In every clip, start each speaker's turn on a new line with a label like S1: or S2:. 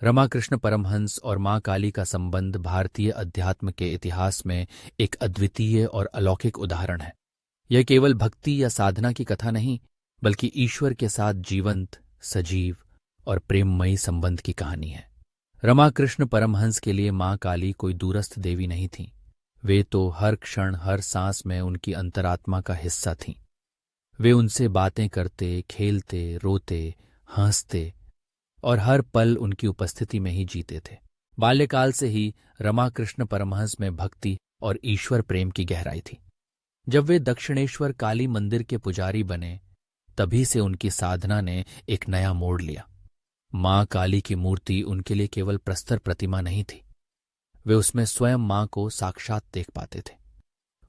S1: रमाकृष्ण परमहंस और मां काली का संबंध भारतीय अध्यात्म के इतिहास में एक अद्वितीय और अलौकिक उदाहरण है। यह केवल भक्ति या साधना की कथा नहीं, बल्कि ईश्वर के साथ जीवंत, सजीव और प्रेममयी संबंध की कहानी है। रमाकृष्ण परमहंस के लिए मां काली कोई दूरस्थ देवी नहीं थी। वे तो हर क्षण, हर सांस में उनकी अंतरात्मा का हिस्सा थीं। वे उनसे बातें करते, खेलते, रोते, हंसते और हर पल उनकी उपस्थिति में ही जीते थे। बाल्यकाल से ही रमाकृष्ण परमहंस में भक्ति और ईश्वर प्रेम की गहराई थी। जब वे दक्षिणेश्वर काली मंदिर के पुजारी बने, तभी से उनकी साधना ने एक नया मोड़ लिया। मां काली की मूर्ति उनके लिए केवल प्रस्तर प्रतिमा नहीं थी, वे उसमें स्वयं मां को साक्षात देख पाते थे।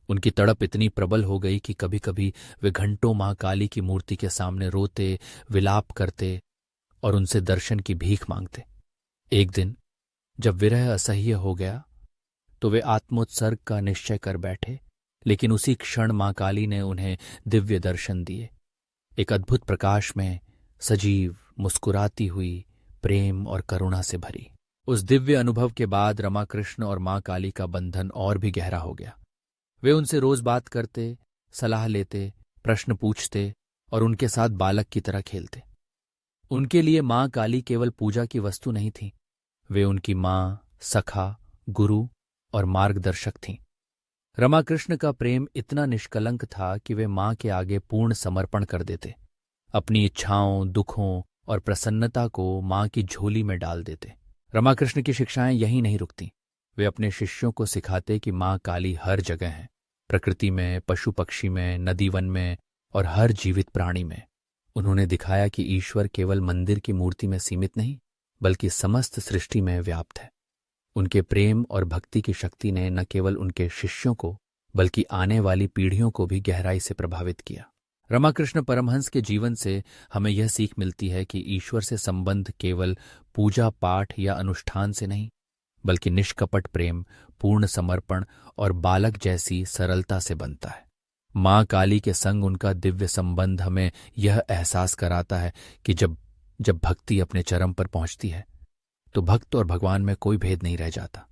S1: उनकी तड़प इतनी प्रबल हो गई कि कभी कभी वे घंटों मां काली की मूर्ति के सामने रोते, विलाप करते और उनसे दर्शन की भीख मांगते। एक दिन जब विरह असह्य हो गया तो वे आत्मोत्सर्ग का निश्चय कर बैठे, लेकिन उसी क्षण मां काली ने उन्हें दिव्य दर्शन दिए। एक अद्भुत प्रकाश में, सजीव, मुस्कुराती हुई, प्रेम और करुणा से भरी। उस दिव्य अनुभव के बाद रमाकृष्ण और मां काली का बंधन और भी गहरा हो गया। वे उनसे रोज बात करते, सलाह लेते, प्रश्न पूछते और उनके साथ बालक की तरह खेलते। उनके लिए मां काली केवल पूजा की वस्तु नहीं थी, वे उनकी मां, सखा, गुरु और मार्गदर्शक थीं। रमाकृष्ण का प्रेम इतना निष्कलंक था कि वे मां के आगे पूर्ण समर्पण कर देते, अपनी इच्छाओं, दुखों और प्रसन्नता को मां की झोली में डाल देते। रमाकृष्ण की शिक्षाएं यहीं नहीं रुकती। वे अपने शिष्यों को सिखाते कि मां काली हर जगह है, प्रकृति में, पशु पक्षी में, नदी वन में और हर जीवित प्राणी में। उन्होंने दिखाया कि ईश्वर केवल मंदिर की मूर्ति में सीमित नहीं, बल्कि समस्त सृष्टि में व्याप्त है। उनके प्रेम और भक्ति की शक्ति ने न केवल उनके शिष्यों को, बल्कि आने वाली पीढ़ियों को भी गहराई से प्रभावित किया। रमाकृष्ण परमहंस के जीवन से हमें यह सीख मिलती है कि ईश्वर से संबंध केवल पूजा पाठ या अनुष्ठान से नहीं, बल्कि निष्कपट प्रेम, पूर्ण समर्पण और बालक जैसी सरलता से बनता है। मां काली के संग उनका दिव्य संबंध हमें यह एहसास कराता है कि जब भक्ति अपने चरम पर पहुंचती है, तो भक्त और भगवान में कोई भेद नहीं रह जाता।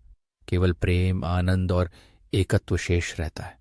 S1: केवल प्रेम, आनंद और एकत्व शेष रहता है।